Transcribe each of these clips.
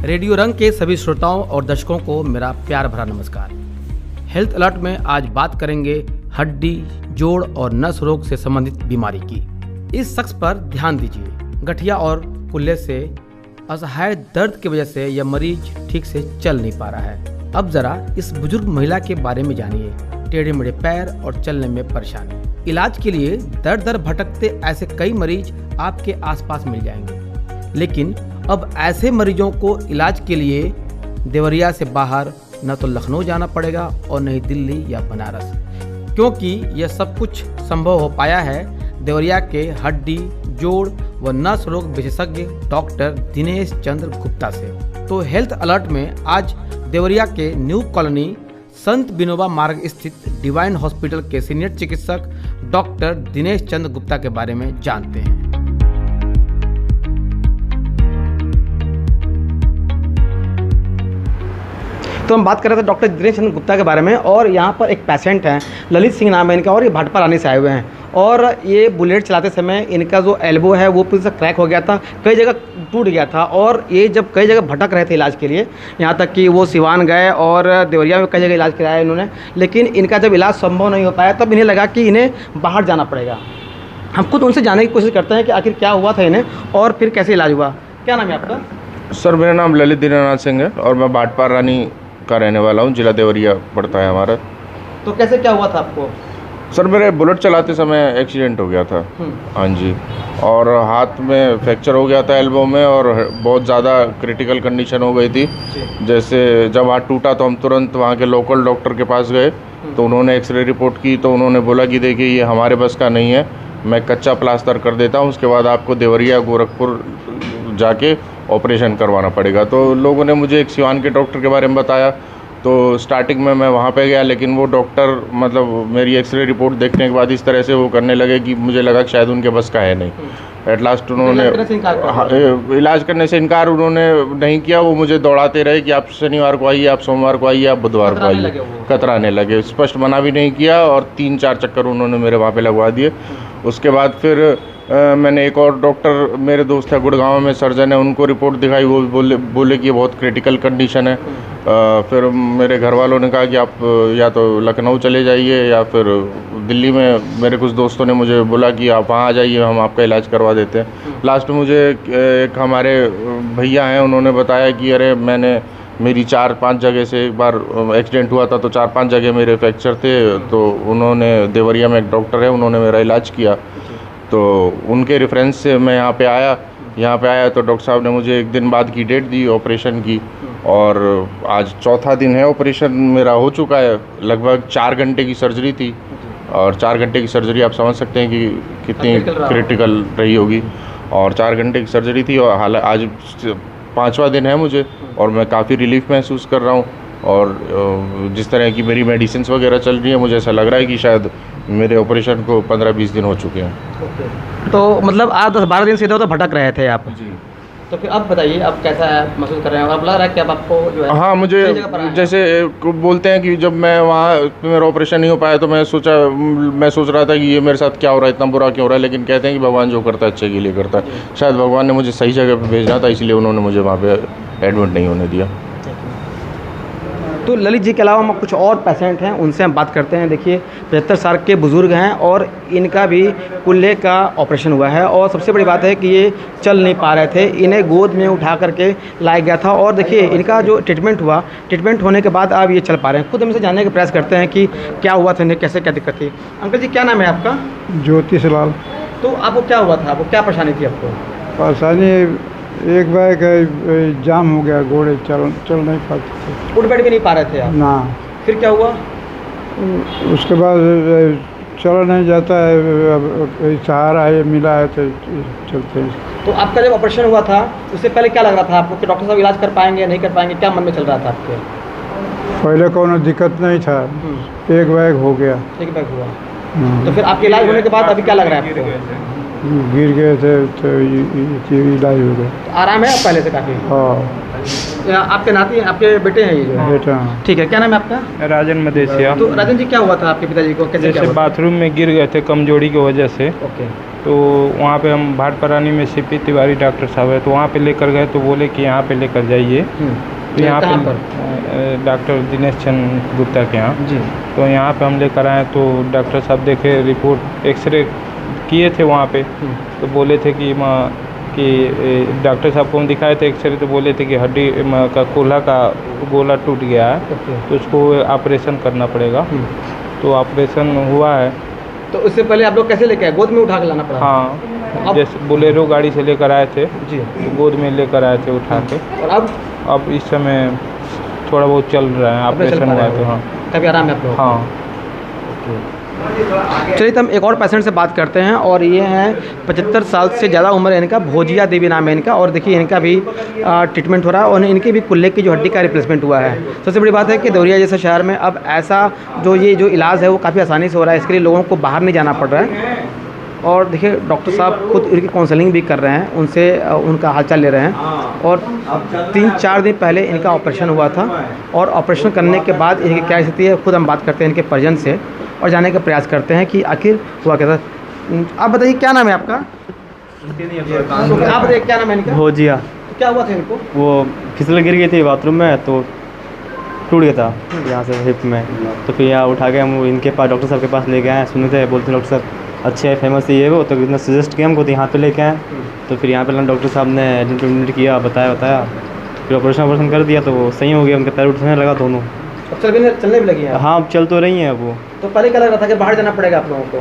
Radio रंग के सभी श्रोताओं और दर्शकों को मेरा प्यार भरा नमस्कार। हेल्थ अलर्ट में आज बात करेंगे हड्डी, जोड़ और नस रोग से संबंधित बीमारी की। इस शख्स पर ध्यान दीजिए। गठिया और कुल्ले से असहाय दर्द की वजह से यह मरीज ठीक से चल नहीं पा रहा है। अब जरा इस बुजुर्ग महिला के बारे में जानिए। टेढ़े मेढ़े पैर और चलने में परेशानी। इलाज के लिए दर दर भटकते ऐसे कई मरीज आपके आसपास मिल जाएंगे, लेकिन अब ऐसे मरीजों को इलाज के लिए देवरिया से बाहर न तो लखनऊ जाना पड़ेगा और न ही दिल्ली या बनारस, क्योंकि यह सब कुछ संभव हो पाया है देवरिया के हड्डी, जोड़ व नस रोग विशेषज्ञ डॉक्टर दिनेश चंद्र गुप्ता से। तो हेल्थ अलर्ट में आज देवरिया के न्यू कॉलोनी संत विनोबा मार्ग स्थित डिवाइन हॉस्पिटल के सीनियर चिकित्सक डॉक्टर दिनेश चंद्र गुप्ता के बारे में जानते हैं। तो हम बात कर रहे थे डॉक्टर दिनेश चंद्र गुप्ता के बारे में, और यहाँ पर एक पेशेंट हैं, ललित सिंह नाम है इनका, और ये भाटपा रानी से आए हुए हैं। और ये बुलेट चलाते समय इनका जो एल्बो है वो पूरी से क्रैक हो गया था, कई जगह टूट गया था, और ये जब कई जगह भटक रहे थे इलाज के लिए, यहाँ तक कि वो सिवान गए और देवरिया में कई जगह इलाज कराया इन्होंने, लेकिन इनका जब इलाज संभव नहीं हो पाया तब इन्हें लगा कि इन्हें बाहर जाना पड़ेगा। हम खुद उनसे जानने की कोशिश करते हैं कि आखिर क्या हुआ था इन्हें और फिर कैसे इलाज हुआ। क्या नाम है आपका? सर मेरा नाम ललित दीनानाथ सिंह है और मैं भाटपा रानी का रहने वाला हूँ। जिला देवरिया पड़ता है हमारा। तो कैसे क्या हुआ था आपको? सर मेरे बुलेट चलाते समय एक्सीडेंट हो गया था। हाँ जी, और हाथ में फ्रैक्चर हो गया था एल्बो में, और बहुत ज़्यादा क्रिटिकल कंडीशन हो गई थी। जैसे जब हाथ टूटा तो हम तुरंत वहाँ के लोकल डॉक्टर के पास गए, तो उन्होंने एक्सरे रिपोर्ट की, तो उन्होंने बोला कि देखिए ये हमारे बस का नहीं है, मैं कच्चा प्लास्टर कर देता हूँ, उसके बाद आपको देवरिया गोरखपुर जाके ऑपरेशन करवाना पड़ेगा। तो लोगों ने मुझे एक सिवान के डॉक्टर के बारे में बताया, तो स्टार्टिंग में मैं वहाँ पे गया, लेकिन वो डॉक्टर मतलब मेरी एक्सरे रिपोर्ट देखने के बाद इस तरह से वो करने लगे कि मुझे लगा कि शायद उनके बस का है नहीं। एट लास्ट उन्होंने इलाज करने से इनकार उन्होंने नहीं किया। वो मुझे दौड़ाते रहे कि आप शनिवार को आइए, आप सोमवार को आइए, आप बुधवार को आइए। कतराने लगे, स्पष्ट मना भी नहीं किया, और 3-4 चक्कर उन्होंने मेरे वहाँ पे लगवा दिए। उसके बाद फिर मैंने एक और डॉक्टर, मेरे दोस्त है गुड़गांव में सर्जन है, उनको रिपोर्ट दिखाई। वो बोले कि ये बहुत क्रिटिकल कंडीशन है। फिर मेरे घर वालों ने कहा कि आप या तो लखनऊ चले जाइए या फिर दिल्ली में। मेरे कुछ दोस्तों ने मुझे बोला कि आप वहाँ आ जाइए, हम आपका इलाज करवा देते हैं। लास्ट में मुझे एक हमारे भैया हैं, उन्होंने बताया कि अरे मेरी 4-5 जगह से एक बार एक्सीडेंट हुआ था, तो 4-5 जगह मेरे फ्रैक्चर थे। तो उन्होंने देवरिया में एक डॉक्टर है, उन्होंने मेरा इलाज किया। तो उनके रेफरेंस से मैं यहाँ पे आया तो डॉक्टर साहब ने मुझे 1 दिन बाद की डेट दी ऑपरेशन की, और आज चौथा दिन है। ऑपरेशन मेरा हो चुका है। लगभग 4 घंटे की सर्जरी थी, और 4 घंटे की सर्जरी आप समझ सकते हैं कि कितनी क्रिटिकल रही होगी। और 4 घंटे की सर्जरी थी, और हालांकि आज 5वां दिन है मुझे, और मैं काफ़ी रिलीफ महसूस कर रहा हूँ। और जिस तरह की मेरी मेडिसिन्स वगैरह चल रही है, मुझे ऐसा लग रहा है कि शायद मेरे ऑपरेशन को 15-20 दिन हो चुके हैं। तो मतलब आप 10-12 दिन से इधर उधर भटक रहे थे आप जी। तो फिर अब बताइए, अब कैसा है महसूस कर रहे हैं? अब लग रहा है कि अब आपको जो है हाँ, मुझे जैसे बोलते हैं कि जब मैं वहाँ मेरा ऑपरेशन नहीं हो पाया तो मैं सोच रहा था कि ये मेरे साथ क्या हो रहा है, इतना बुरा क्यों हो रहा है। लेकिन कहते हैं कि भगवान जो करता है अच्छे के लिए करता है। शायद भगवान ने मुझे सही जगह पर भेजना था, इसलिए उन्होंने मुझे वहाँ पर एडमिट नहीं होने दिया। तो ललित जी के अलावा हम कुछ और पेशेंट हैं, उनसे हम बात करते हैं। देखिए 75 साल के बुज़ुर्ग हैं, और इनका भी कुल्ले का ऑपरेशन हुआ है, और सबसे बड़ी बात है कि ये चल नहीं पा रहे थे। इन्हें गोद में उठा करके लाया गया था, और देखिए इनका जो ट्रीटमेंट होने के बाद अब ये चल पा रहे हैं। खुद हमसे जानने का प्रयास करते हैं कि क्या हुआ था इन्हें, कैसे क्या दिक्कत थी। अंकल जी क्या नाम है आपका? ज्योतिष लाल। तो आपको क्या हुआ था, आपको क्या परेशानी थी? आपको परेशानी एक बार जाम हो गया, घोड़े चल नहीं पाते थे, उठ बैठ भी नहीं पा रहे थे आप? ना। फिर क्या हुआ? उसके बाद चला नहीं जाता है, सहारा है मिला है तो चलते हैं। तो आपका जब ऑपरेशन हुआ था उससे पहले क्या लग रहा था आपको कि डॉक्टर साहब इलाज कर पाएंगे या नहीं कर पाएंगे? क्या मन में चल रहा था आपके? पहले कोनो दिक्कत नहीं था, एक बैग हो गया। एक बैग हुआ, तो फिर आपके इलाज होने के बाद अभी क्या लग रहा है आपको? गिर गए थे तो इलाज हो गया। तो आराम है आप पहले से काफ़ी? हाँ। आपके नाती आपके बेटे हैं ये जो है? बेटा। ठीक है, क्या नाम है आपका? राजन मदेशिया। तो राजन जी क्या हुआ था आपके पिताजी को? जैसे बाथरूम में गिर गए थे कमजोरी की वजह से। ओके। तो वहाँ पे हम भाटपरानी में सीपी तिवारी डॉक्टर साहब है, तो वहाँ पे लेकर गए तो बोले कि यहाँ पे लेकर जाइए। तो यहाँ पे डॉक्टर दिनेश चंद गुप्ता के यहाँ जी। तो यहाँ पे हम लेकर आए तो डॉक्टर साहब देखे, रिपोर्ट एक्सरे किए थे वहाँ पे, तो बोले थे कि डॉक्टर साहब को हम दिखाए थे एक्सरे, तो बोले थे कि हड्डी का कोल्हा का गोला टूट गया है, तो उसको ऑपरेशन करना पड़ेगा। तो ऑपरेशन हुआ है। तो उससे पहले आप लोग कैसे लेके आए? गोद में उठा के लाना पड़ा? हाँ, जैसे बोलेरो गाड़ी से लेकर आए थे जी, तो गोद में लेकर आए थे उठा के। और अब इस समय थोड़ा बहुत चल रहा है, ऑपरेशन हुआ है तो हाँ काफ़ी आराम है आप लोगों को? हाँ। चलिए तो हम एक और पेशेंट से बात करते हैं, और ये हैं 75 साल से ज़्यादा उम्र है इनका, भोजिया देवी नाम है इनका, और देखिए इनका भी ट्रीटमेंट हो रहा है और इनके भी कुल्ले की जो हड्डी का रिप्लेसमेंट हुआ है। सबसे बड़ी बात है कि देवरिया जैसे शहर में अब ऐसा जो इलाज है वो काफ़ी आसानी से हो रहा है, इसके लिए लोगों को बाहर नहीं जाना पड़ रहा है। और देखिए डॉक्टर साहब खुद इनकी काउंसलिंग भी कर रहे हैं, उनसे उनका हालचाल ले रहे हैं। और 3-4 दिन पहले इनका ऑपरेशन हुआ था, और ऑपरेशन करने के बाद इनकी क्या स्थिति है खुद हम बात करते हैं इनके परिजन से और जानने का प्रयास करते हैं कि आखिर हुआ क्या था। आप बताइए क्या नाम है आपका? आप बताइए क्या नाम है इनका? भोजिया। तो क्या हुआ था इनको? वो फिसल गिर गई थी बाथरूम में, तो टूट गया था यहाँ से हिप में। तो फिर यहाँ उठा के हम इनके पास डॉक्टर साहब के पास लेके आए, सुने थे बोलते डॉक्टर साहब अच्छे है, फेमस है ये वो, तो इतना सजेस्ट किया हमको तो यहाँ पे लेके आए। तो फिर यहाँ पे डॉक्टर साहब ने एडमिट किया, बताया, फिर ऑपरेशन कर दिया, तो वो सही हो गया, उनके पैर उठने लगा दोनों। अब चलने भी लगी है? हाँ, अब चल तो रही हैं अब वो। तो पहले क्या लग रहा था कि बाहर जाना पड़ेगा आप लोगों को?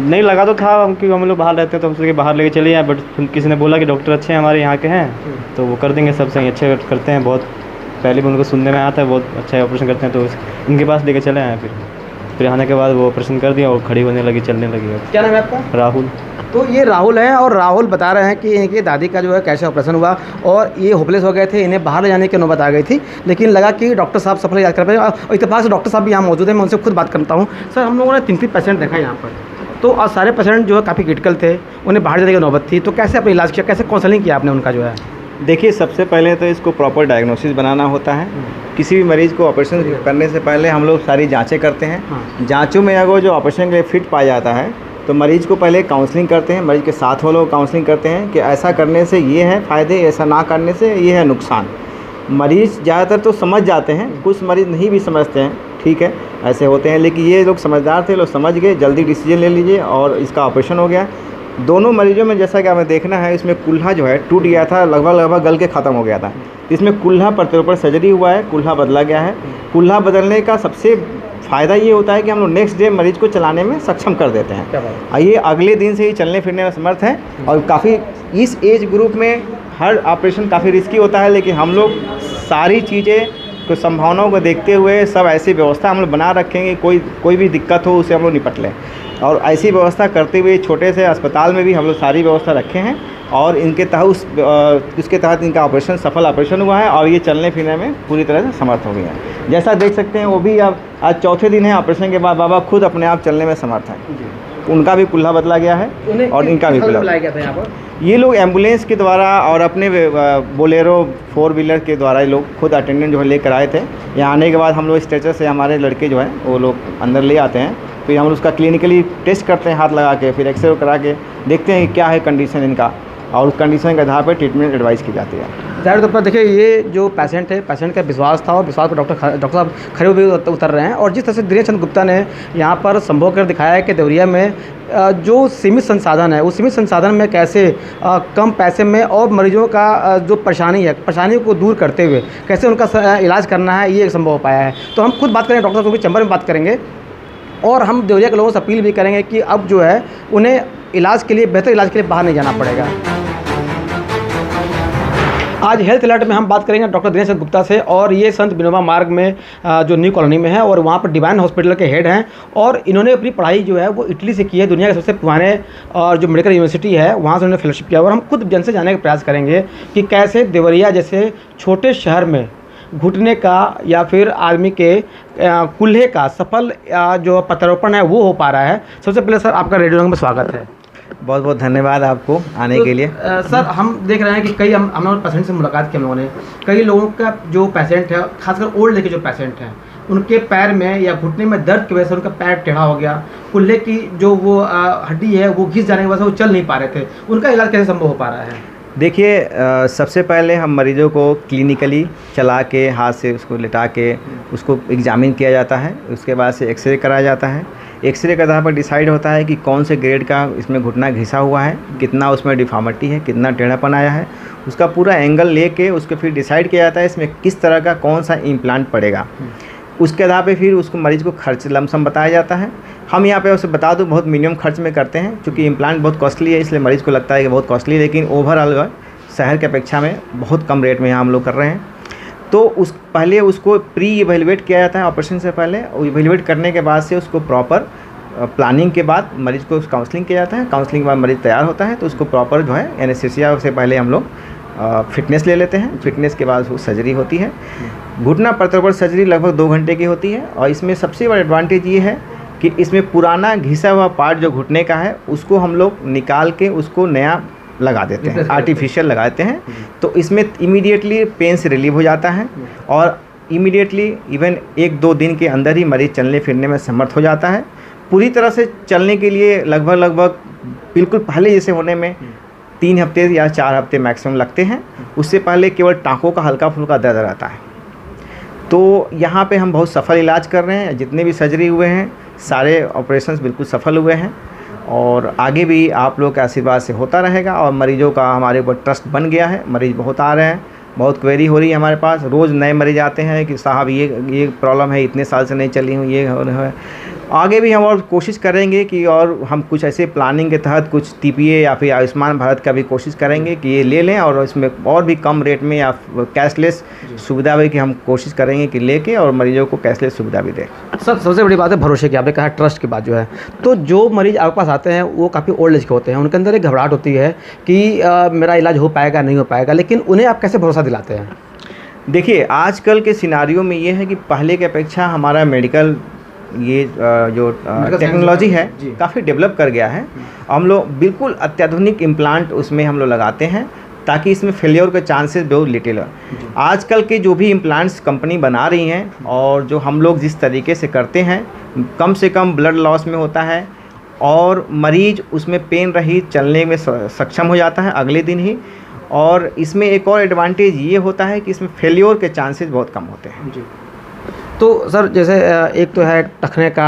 नहीं लगा तो था, क्योंकि हम लोग बाहर रहते हैं तो हम सोचे बाहर लेके चले जाए, बट फिर किसी ने बोला कि डॉक्टर अच्छे हैं हमारे यहाँ के हैं, तो वो कर देंगे, सब सही अच्छे करते हैं बहुत। पहले भी उनको सुनने में आया था बहुत अच्छा ऑपरेशन करते हैं, तो उनके पास लेके चले आए। फिर आने के बाद वो ऑपरेशन कर दिया और खड़ी होने लगी, चलने लगी। क्या नाम है आपका? राहुल। तो ये राहुल हैं, और राहुल बता रहे हैं कि इनकी दादी का जो है कैसे ऑपरेशन हुआ, और ये होपलेस हो गए थे, इन्हें बाहर ले जाने की नौबत आ गई थी, लेकिन लगा कि डॉक्टर साहब सफल इलाज कर पाए। और इत्तेफाक से डॉक्टर साहब भी यहाँ मौजूद हैं, मैं उनसे खुद बात करता हूँ। सर, हम लोगों ने 3 पेशेंट देखा यहाँ पर, तो सारे पेशेंट जो है काफ़ी क्रिटिकल थे, उन्हें बाहर जाने की नौबत थी, तो कैसे अपना इलाज किया, कैसे काउंसलिंग किया आपने उनका जो है? देखिए, सबसे पहले तो इसको प्रॉपर डायग्नोसिस बनाना होता है। किसी भी मरीज़ को ऑपरेशन करने से पहले हम लोग सारी जांचें करते हैं। जांचों में अगर जो ऑपरेशन के लिए फिट पाया जाता है तो मरीज़ को पहले काउंसलिंग करते हैं, मरीज़ के साथ वालों को काउंसलिंग करते हैं कि ऐसा करने से ये है फ़ायदे, ऐसा ना करने से ये है नुकसान। मरीज़ ज़्यादातर तो समझ जाते हैं, कुछ मरीज़ नहीं भी समझते हैं, ठीक है, ऐसे होते हैं, लेकिन ये लोग समझदार थे, लोग समझ गए, जल्दी डिसीजन ले लीजिए और इसका ऑपरेशन हो गया। दोनों मरीजों में जैसा कि हमें देखना है, इसमें कुल्हा जो है टूट गया था, लगभग गल के ख़त्म हो गया था। इसमें कुल्हा प्रत्यारोपण सर्जरी हुआ है, कुल्हा बदला गया है। कुल्हा बदलने का सबसे फ़ायदा ये होता है कि हम लोग नेक्स्ट डे मरीज़ को चलाने में सक्षम कर देते हैं। ये अगले दिन से ही चलने फिरने में समर्थ है। और काफ़ी इस एज ग्रुप में हर ऑपरेशन काफ़ी रिस्की होता है, लेकिन हम लोग सारी चीज़ें को संभावनाओं को देखते हुए सब ऐसी व्यवस्था हम लोग बना रखेंगे, कोई भी दिक्कत हो उसे हम लोग निपट लें। और ऐसी व्यवस्था करते हुए छोटे से अस्पताल में भी हम लोग सारी व्यवस्था रखे हैं, और इनके तहत उसके तहत इनका ऑपरेशन सफल ऑपरेशन हुआ है, और ये चलने फिरने में पूरी तरह से समर्थ हो गए हैं। जैसा देख सकते हैं, वो भी अब आज चौथे दिन है ऑपरेशन के बाद, बाबा खुद अपने आप चलने में समर्थ हैं। उनका भी कुल्हा बदला गया है और इनका भी कुल्हा बुलाया गया था यहाँ पर। ये लोग एम्बुलेंस के द्वारा और अपने बोलेरो 4 व्हीलर के द्वारा ये लोग खुद अटेंडेंट जो है लेकर आए थे। यहाँ आने के बाद हम लोग स्ट्रेचर से हमारे लड़के जो है वो लोग अंदर ले आते हैं, फिर हम उसका क्लिनिकली टेस्ट करते हैं हाथ लगा के, फिर एक्सरे करा के देखते हैं कि क्या है कंडीशन इनका, और उस कंडीशन के आधार पर ट्रीटमेंट एडवाइस की जाती है। ज़ाहिर तौर पर देखिए, ये जो पेशेंट है, पेशेंट का विश्वास था, और विश्वास पर डॉक्टर साहब खड़े हुए उतर रहे हैं। और जिस तरह से दिनेश चंद गुप्ता ने यहाँ पर संभव कर दिखाया है कि देवरिया में जो सीमित संसाधन है, उस सीमित संसाधन में कैसे कम पैसे में और मरीजों का जो परेशानी को दूर करते हुए कैसे उनका इलाज करना है, ये संभव हो पाया है। तो हम खुद बात करेंगे, डॉक्टर साहब के चैम्बर में बात करेंगे, और हम देवरिया के लोगों से अपील भी करेंगे कि अब जो है उन्हें इलाज के लिए, बेहतर इलाज के लिए बाहर नहीं जाना पड़ेगा। आज हेल्थ अलर्ट में हम बात करेंगे डॉक्टर दिनेश गुप्ता से, और ये संत विनोबा मार्ग में जो न्यू कॉलोनी में है, और वहाँ पर डिवाइन हॉस्पिटल के हेड हैं, और इन्होंने अपनी पढ़ाई जो है वो इटली से की है। दुनिया के सबसे पुराने और जो मेडिकल यूनिवर्सिटी है वहाँ से उन्होंने फेलोशिप किया। और हम खुद जन से जानने का प्रयास करेंगे कि कैसे देवरिया जैसे छोटे शहर में घुटने का या फिर आदमी के कुल्हे का सफल जो प्रत्यारोपण है वो हो पा रहा है। सबसे पहले सर, आपका रेडियो रंग में स्वागत है। बहुत बहुत धन्यवाद आपको आने के लिए। सर, हम देख रहे हैं कि कई हम लोग पेशेंट से मुलाकात की हम लोगों ने, कई लोगों का जो पेशेंट है, खासकर ओल्ड एज के जो पेशेंट हैं, उनके पैर में या घुटने में दर्द की वजह से उनका पैर टेढ़ा हो गया, कुल्ले की जो वो हड्डी है वो घिस जाने की वजह से वो चल नहीं पा रहे थे, उनका इलाज कैसे संभव हो पा रहा है? देखिए, सबसे पहले हम मरीजों को क्लिनिकली चला के हाथ से उसको लिटा के उसको एग्जामिन किया जाता है। उसके बाद से एक्सरे कराया जाता है। एक्सरे के आधार पर डिसाइड होता है कि कौन से ग्रेड का इसमें घुटना घिसा हुआ है, कितना उसमें डिफॉर्मिटी है, कितना टेढ़ापन आया है, उसका पूरा एंगल लेके उसको फिर डिसाइड किया जाता है इसमें किस तरह का कौन सा इम्प्लांट पड़ेगा। उसके आधार पे फिर उसको मरीज़ को खर्च लमसम बताया जाता है। हम यहाँ पे उसे बता दूँ बहुत मिनिमम खर्च में करते हैं, क्योंकि इम्प्लांट बहुत कॉस्टली है, इसलिए मरीज़ को लगता है कि बहुत कॉस्टली है, लेकिन ओवरऑल शहर के अपेक्षा में बहुत कम रेट में यहाँ हम लोग कर रहे हैं। तो उस पहले उसको प्री इवेलुएट किया जाता है ऑपरेशन से पहले। इवेलुएट करने के बाद से उसको प्रॉपर प्लानिंग के बाद मरीज़ को काउंसलिंग किया जाता है। काउंसलिंग के बाद मरीज़ तैयार होता है तो उसको प्रॉपर जो है एनेस्थीसिया से पहले हम लोग फिटनेस ले लेते हैं। फिटनेस के बाद वो सर्जरी होती है। घुटना प्रत्यारोपण सर्जरी लगभग 2 घंटे की होती है, और इसमें सबसे बड़ा एडवांटेज ये है कि इसमें पुराना घिसा हुआ पार्ट जो घुटने का है उसको हम लोग निकाल के उसको नया लगा देते हैं, आर्टिफिशियल लगाते हैं। तो इसमें इमीडिएटली पेन से रिलीव हो जाता है, और इमीडिएटली इवन 1-2 दिन के अंदर ही मरीज़ चलने फिरने में समर्थ हो जाता है। पूरी तरह से चलने के लिए लगभग बिल्कुल पहले जैसे होने में 3 हफ्ते या 4 हफ्ते मैक्सिमम लगते हैं। उससे पहले केवल टाँकों का हल्का फुल्का दर्द रहता है। तो यहाँ पे हम बहुत सफल इलाज कर रहे हैं। जितने भी सर्जरी हुए हैं सारे ऑपरेशंस बिल्कुल सफल हुए हैं, और आगे भी आप लोग के आशीर्वाद से होता रहेगा। और मरीजों का हमारे ऊपर ट्रस्ट बन गया है। मरीज़ बहुत आ रहे हैं, बहुत क्वेरी हो रही है हमारे पास। रोज़ नए मरीज आते हैं कि साहब ये प्रॉब्लम है, इतने साल से नहीं चली हूँ, ये है। आगे भी हम और कोशिश करेंगे कि और हम कुछ ऐसे प्लानिंग के तहत कुछ टीपीए या फिर आयुष्मान भारत का भी कोशिश करेंगे कि ये ले लें, और इसमें और भी कम रेट में या कैशलेस सुविधा भी कि हम कोशिश करेंगे कि लेके और मरीजों को कैशलेस सुविधा भी दें। सर, सबसे बड़ी बात है भरोसे की। आपने कहा ट्रस्ट की बात जो है, तो जो मरीज आपके पास आते हैं वो काफ़ी ओल्ड एज के होते हैं, उनके अंदर एक घबराहट होती है कि मेरा इलाज हो पाएगा नहीं हो पाएगा, लेकिन उन्हें आप कैसे भरोसा दिलाते हैं? देखिए, आजकल के सिनारियो में ये है कि पहले की अपेक्षा हमारा मेडिकल ये जो टेक्नोलॉजी है काफ़ी डेवलप कर गया है। हम लोग बिल्कुल अत्याधुनिक इम्प्लांट उसमें हम लोग लगाते हैं ताकि इसमें फेलियर के चांसेस बहुत लिटिल है। आजकल के जो भी इम्प्लांट्स कंपनी बना रही हैं और जो हम लोग जिस तरीके से करते हैं, कम से कम ब्लड लॉस में होता है और मरीज उसमें पेन रहित चलने में सक्षम हो जाता है अगले दिन ही। और इसमें एक और एडवांटेज ये होता है कि इसमें फेलियर के चांसेस बहुत कम होते हैं। जी। तो सर, जैसे एक तो है टखने का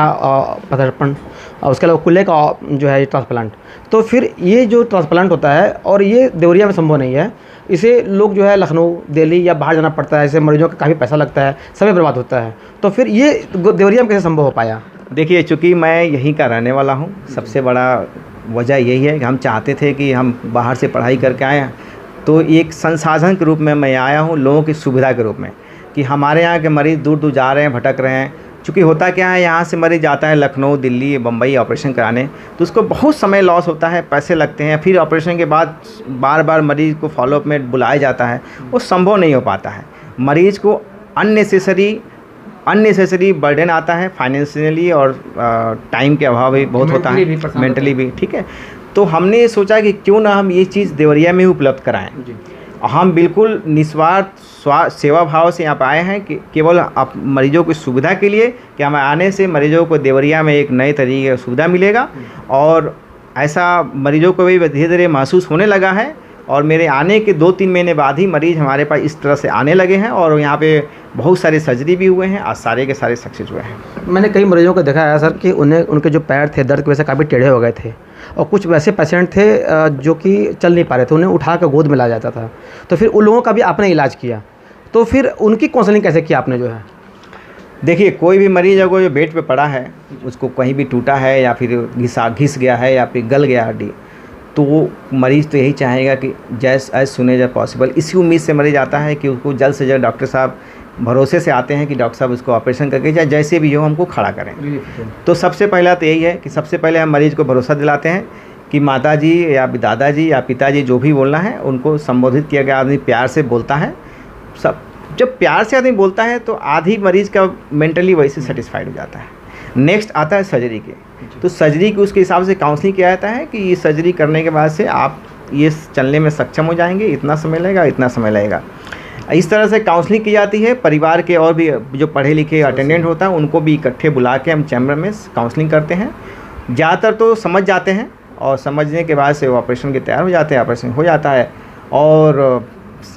प्रत्यारोपण और उसके अलावा कुल्ले का जो है ट्रांसप्लांट, तो फिर ये जो ट्रांसप्लांट होता है और ये देवरिया में संभव नहीं है, इसे लोग जो है लखनऊ, दिल्ली या बाहर जाना पड़ता है, इससे मरीजों का काफ़ी पैसा लगता है, समय बर्बाद होता है, तो फिर ये देवरिया में कैसे संभव हो पाया? देखिए, चूँकि मैं यहीं का रहने वाला हूँ, सबसे बड़ा वजह यही है कि हम चाहते थे कि हम बाहर से पढ़ाई करके आए, तो एक संसाधन के रूप में मैं आया हूँ, लोगों की सुविधा के रूप में, कि हमारे यहाँ के मरीज़ दूर दूर जा रहे हैं, भटक रहे हैं। चूँकि होता क्या है, यहाँ से मरीज़ जाता है लखनऊ, दिल्ली, बम्बई ऑपरेशन कराने, तो उसको बहुत समय लॉस होता है, पैसे लगते हैं। फिर ऑपरेशन के बाद बार बार मरीज़ को फॉलोअप में बुलाया जाता है, वो संभव नहीं हो पाता है। मरीज़ को अननेसेसरी बर्डन आता है फाइनेंशियली, और टाइम के अभाव भी बहुत होता है, मेंटली भी। ठीक है, तो हमने सोचा कि क्यों ना हम ये चीज़ देवरिया में ही उपलब्ध कराएं। हम बिल्कुल निस्वार्थ सेवा भाव से यहाँ पर आए हैं कि केवल आप मरीजों की सुविधा के लिए, कि हमें आने से मरीजों को देवरिया में एक नए तरीके की सुविधा मिलेगा। और ऐसा मरीजों को भी धीरे धीरे महसूस होने लगा है, और मेरे आने के 2-3 महीने बाद ही मरीज़ हमारे पास इस तरह से आने लगे हैं, और यहाँ पे बहुत सारे सर्जरी भी हुए हैं, आज सारे के सारे सक्सेस हुए हैं। मैंने कई मरीजों को देखा है सर कि उनके जो पैर थे दर्द की वजह से काफ़ी टेढ़े हो गए थे, और कुछ वैसे पेशेंट थे जो कि चल नहीं पा रहे थे, उन्हें उठा कर गोद में लाया जाता था, तो फिर उन लोगों का भी आपने इलाज किया, तो फिर उनकी काउंसलिंग कैसे किया आपने जो है? देखिए, कोई भी मरीज अगर जो बेड पे पड़ा है, उसको कहीं भी टूटा है या फिर घिस गया है या फिर गल गया हड्डी, तो वो मरीज़ तो यही चाहेगा कि एज सुन एज पॉसिबल, इसी उम्मीद से मरीज आता है कि उसको जल्द से जल्द डॉक्टर साहब भरोसे से आते हैं कि डॉक्टर साहब उसको ऑपरेशन करके चाहे जैसे भी हो हमको खड़ा करें। तो सबसे पहला तो यही है कि सबसे पहले हम मरीज़ को भरोसा दिलाते हैं कि माता जी या दादाजी या पिताजी जो भी बोलना है उनको संबोधित किया गया। आदमी प्यार से बोलता है, सब जब प्यार से आदमी बोलता है तो आधी मरीज़ का मेंटली वैसे सेटिस्फाइड हो जाता है। नेक्स्ट आता है सर्जरी के, तो सर्जरी की उसके हिसाब से काउंसलिंग किया जाता है कि ये सर्जरी करने के बाद से आप ये चलने में सक्षम हो जाएंगे, इतना समय लगेगा, इतना समय लगेगा। इस तरह से काउंसलिंग की जाती है। परिवार के और भी जो पढ़े लिखे अटेंडेंट होता है उनको भी इकट्ठे बुला के हम चैम्बर में काउंसलिंग करते हैं। ज़्यादातर तो समझ जाते हैं और समझने के बाद से वो ऑपरेशन के तैयार हो जाते हैं, ऑपरेशन हो जाता है और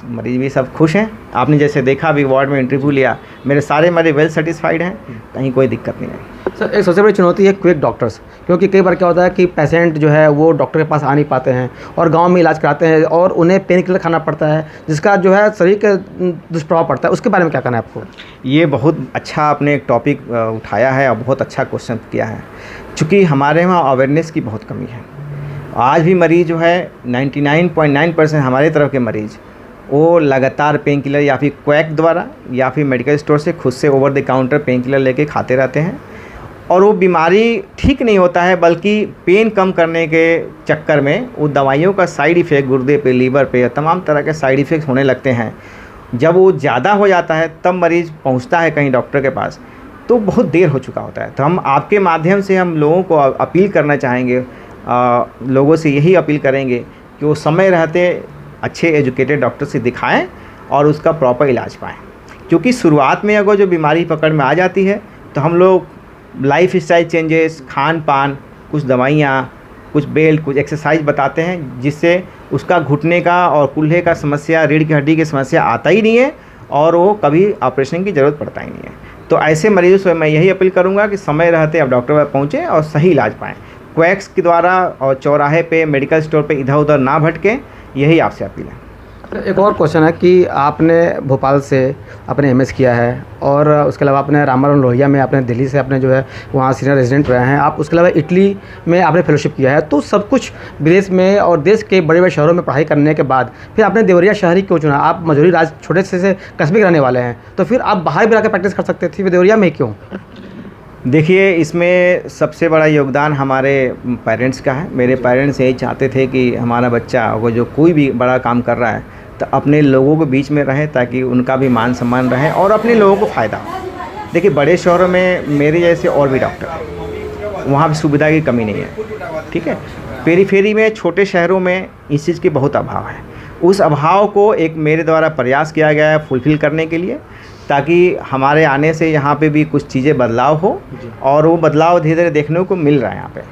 मरीज भी सब खुश हैं। आपने जैसे देखा अभी वार्ड में इंटरव्यू लिया, मेरे सारे मरीज वेल सेटिस्फाइड हैं, कहीं कोई दिक्कत नहीं है। सर एक सबसे बड़ी चुनौती है क्विक डॉक्टर्स, क्योंकि कई बार क्या होता है कि पेशेंट जो है वो डॉक्टर के पास आ नहीं पाते हैं और गांव में इलाज कराते हैं और उन्हें पेन किलर खाना पड़ता है जिसका जो है शरीर के दुष्प्रभाव पड़ता है। उसके बारे में क्या कहना है आपको? ये बहुत अच्छा आपने एक टॉपिक उठाया है और बहुत अच्छा क्वेश्चन किया है। चूँकि हमारे वहाँ अवेयरनेस की बहुत कमी है। आज भी मरीज़ जो है 99.9% हमारे तरफ के मरीज़ वो लगातार पेन किलर या फिर क्वैक द्वारा या फिर मेडिकल स्टोर से खुद से over the counter pain killer लेके खाते रहते हैं और वो बीमारी ठीक नहीं होता है, बल्कि पेन कम करने के चक्कर में वो दवाइयों का साइड इफ़ेक्ट गुर्दे पे, लीवर पे, तमाम तरह के साइड इफ़ेक्ट होने लगते हैं। जब वो ज़्यादा हो जाता है तब मरीज़ पहुंचता है कहीं डॉक्टर के पास तो बहुत देर हो चुका होता है। तो हम आपके माध्यम से हम लोगों को अपील करना चाहेंगे, लोगों से यही अपील करेंगे कि वो समय रहते अच्छे एजुकेटेड डॉक्टर से दिखाएं और उसका प्रॉपर इलाज पाएँ। क्योंकि शुरुआत में अगर जो बीमारी पकड़ में आ जाती है तो हम लोग लाइफ स्टाइल चेंजेस, खान पान, कुछ दवाइयाँ, कुछ बेल्ट, कुछ एक्सरसाइज बताते हैं जिससे उसका घुटने का और कुल्हे का समस्या, रीढ़ की हड्डी की समस्या आता ही नहीं है और वो कभी ऑपरेशन की ज़रूरत पड़ता ही नहीं है। तो ऐसे मरीजों से मैं यही अपील करूँगा कि समय रहते आप डॉक्टर पर पहुँचें और सही इलाज पाएँ। क्वैक्स के द्वारा और चौराहे पे, मेडिकल स्टोर पे इधर उधर ना भटकें, यही आपसे अपील है। एक और क्वेश्चन है कि आपने भोपाल से आपने एमएस किया है और उसके अलावा आपने रामाराम लोहिया में, आपने दिल्ली से आपने जो है वहाँ सीनियर रेजिडेंट रहे हैं, आप उसके अलावा इटली में आपने फेलोशिप किया है। तो सब कुछ विदेश में और देश के बड़े बड़े शहरों में पढ़ाई करने के बाद फिर आपने देवरिया शहर ही क्यों चुना? आप मजूरी राज छोटे से कस्बे के रहने वाले हैं, तो फिर आप बाहर भी आकर प्रैक्टिस कर सकते थे, देवरिया में क्यों? देखिए, इसमें सबसे बड़ा योगदान हमारे पेरेंट्स का है। मेरे पेरेंट्स यही चाहते थे कि हमारा बच्चा वो जो कोई भी बड़ा काम कर रहा है तो अपने लोगों के बीच में रहे ताकि उनका भी मान सम्मान रहे और अपने लोगों को फ़ायदा हो। देखिए, बड़े शहरों में मेरे जैसे और भी डॉक्टर हैं, वहाँ भी सुविधा की कमी नहीं है, ठीक है। पेरीफेरी में, छोटे शहरों में इस चीज़ की बहुत अभाव है। उस अभाव को एक मेरे द्वारा प्रयास किया गया है फुलफ़िल करने के लिए, ताकि हमारे आने से यहाँ पे भी कुछ चीज़ें बदलाव हो और वो बदलाव धीरे धीरे देखने को मिल रहा है यहाँ पे।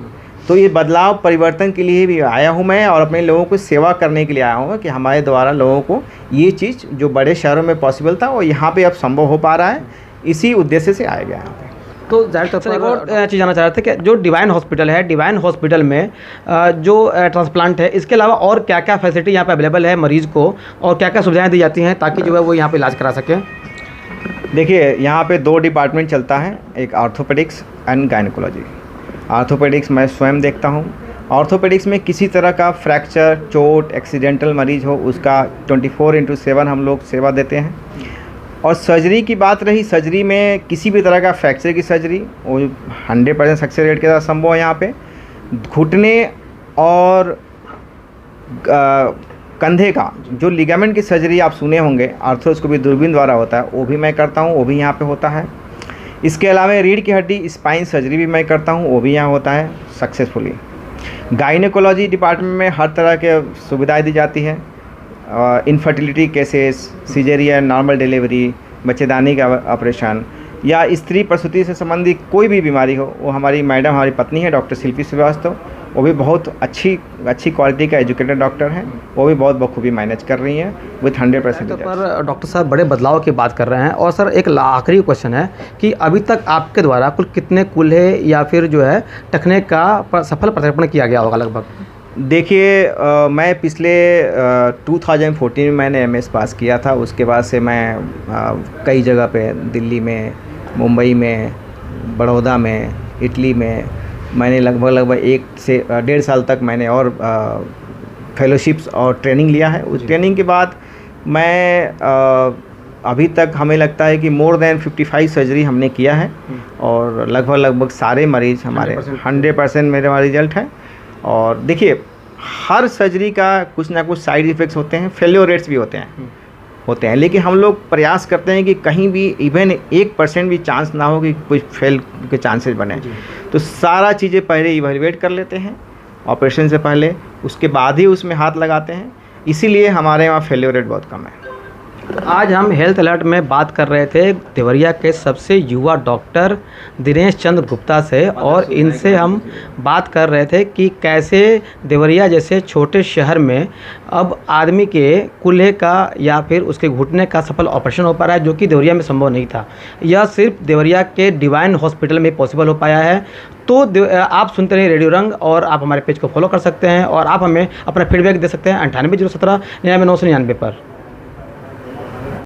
तो ये बदलाव परिवर्तन के लिए भी आया हूँ मैं और अपने लोगों को सेवा करने के लिए आया हूँ कि हमारे द्वारा लोगों को ये चीज़ जो बड़े शहरों में पॉसिबल था वो यहाँ पे अब संभव हो पा रहा है। इसी उद्देश्य से आया गया यहाँ पे। तो जाहिर तौर पर एक और चीज़ जानना चाह रहे थे कि जो डिवाइन हॉस्पिटल है, डिवाइन हॉस्पिटल में जो ट्रांसप्लांट है, इसके अलावा और क्या क्या फैसिलिटी यहाँ पे अवेलेबल है मरीज़ को और क्या क्या सुविधाएँ दी जाती हैं ताकि जो है वो यहाँ पर इलाज करा सकें? देखिए, यहाँ पे 2 डिपार्टमेंट चलता है, एक ऑर्थोपेडिक्स एंड गायनेकोलॉजी। ऑर्थोपेडिक्स मैं स्वयं देखता हूँ। ऑर्थोपेडिक्स में किसी तरह का फ्रैक्चर, चोट, एक्सीडेंटल मरीज़ हो उसका 24/7 हम लोग सेवा देते हैं। और सर्जरी की बात रही, सर्जरी में किसी भी तरह का फ्रैक्चर की सर्जरी वो 100% सक्सेस रेट के साथ संभव है यहाँ पे। घुटने और कंधे का जो लिगामेंट की सर्जरी आप सुने होंगे, आर्थ्रोस्कोपी दूरबीन द्वारा होता है, वो भी मैं करता हूँ, वो भी यहाँ पे होता है। इसके अलावा रीढ़ की हड्डी स्पाइन सर्जरी भी मैं करता हूँ, वो भी यहाँ होता है सक्सेसफुली। गायनेकोलॉजी डिपार्टमेंट में हर तरह के सुविधाएं दी जाती है। Infertility cases, caesarean, normal delivery, बच्चेदानी का ऑपरेशन या स्त्री प्रसूति से संबंधित कोई भी बीमारी हो, वो हमारी मैडम, हमारी पत्नी है डॉक्टर शिल्पी श्रीवास्तव, वो भी बहुत अच्छी क्वालिटी का एजुकेटेड डॉक्टर हैं, वो भी बहुत बखूबी मैनेज कर रही हैं विथ 100%। पर डॉक्टर साहब बड़े बदलाव की बात कर रहे हैं और सर एक आखिरी क्वेश्चन है कि अभी तक आपके द्वारा कुल कितने कुल्हे या फिर जो है टखने का सफल प्रत्यारोपण किया गया होगा लगभग? देखिए, मैं पिछले 2014 में मैंने MS पास किया था। उसके बाद से मैं कई जगह पे, दिल्ली में, मुंबई में, बड़ौदा में, इटली में मैंने लगभग 1 से 1.5 साल तक मैंने और फेलोशिप्स और ट्रेनिंग लिया है। उस ट्रेनिंग के बाद मैं अभी तक हमें लगता है कि मोर देन 55 सर्जरी हमने किया है और लगभग सारे मरीज़ हमारे 100% मेरे हमारा रिजल्ट है। और देखिए, हर सर्जरी का कुछ ना कुछ साइड इफ़ेक्ट्स होते हैं, फेल्योर रेट्स भी होते हैं, लेकिन हम लोग प्रयास करते हैं कि कहीं भी इवन 1% भी चांस ना हो कि कोई फेल के चांसेस बने। तो सारा चीज़ें पहले इवैल्यूएट कर लेते हैं ऑपरेशन से पहले, उसके बाद ही उसमें हाथ लगाते हैं। इसीलिए हमारे यहाँ फेल्योर रेट बहुत कम है। आज हम हेल्थ अलर्ट में बात कर रहे थे देवरिया के सबसे युवा डॉक्टर दिनेश चंद्र गुप्ता से, और इनसे हम बात कर रहे थे कि कैसे देवरिया जैसे छोटे शहर में अब आदमी के कूल्हे का या फिर उसके घुटने का सफल ऑपरेशन हो पा रहा है, जो कि देवरिया में संभव नहीं था। यह सिर्फ देवरिया के डिवाइन हॉस्पिटल में पॉसिबल हो पाया है। तो आप सुनते रहिए रेडियो रंग, और आप हमारे पेज को फॉलो कर सकते हैं, और आप हमें अपना फीडबैक दे सकते हैं 98 017 99 999 पर।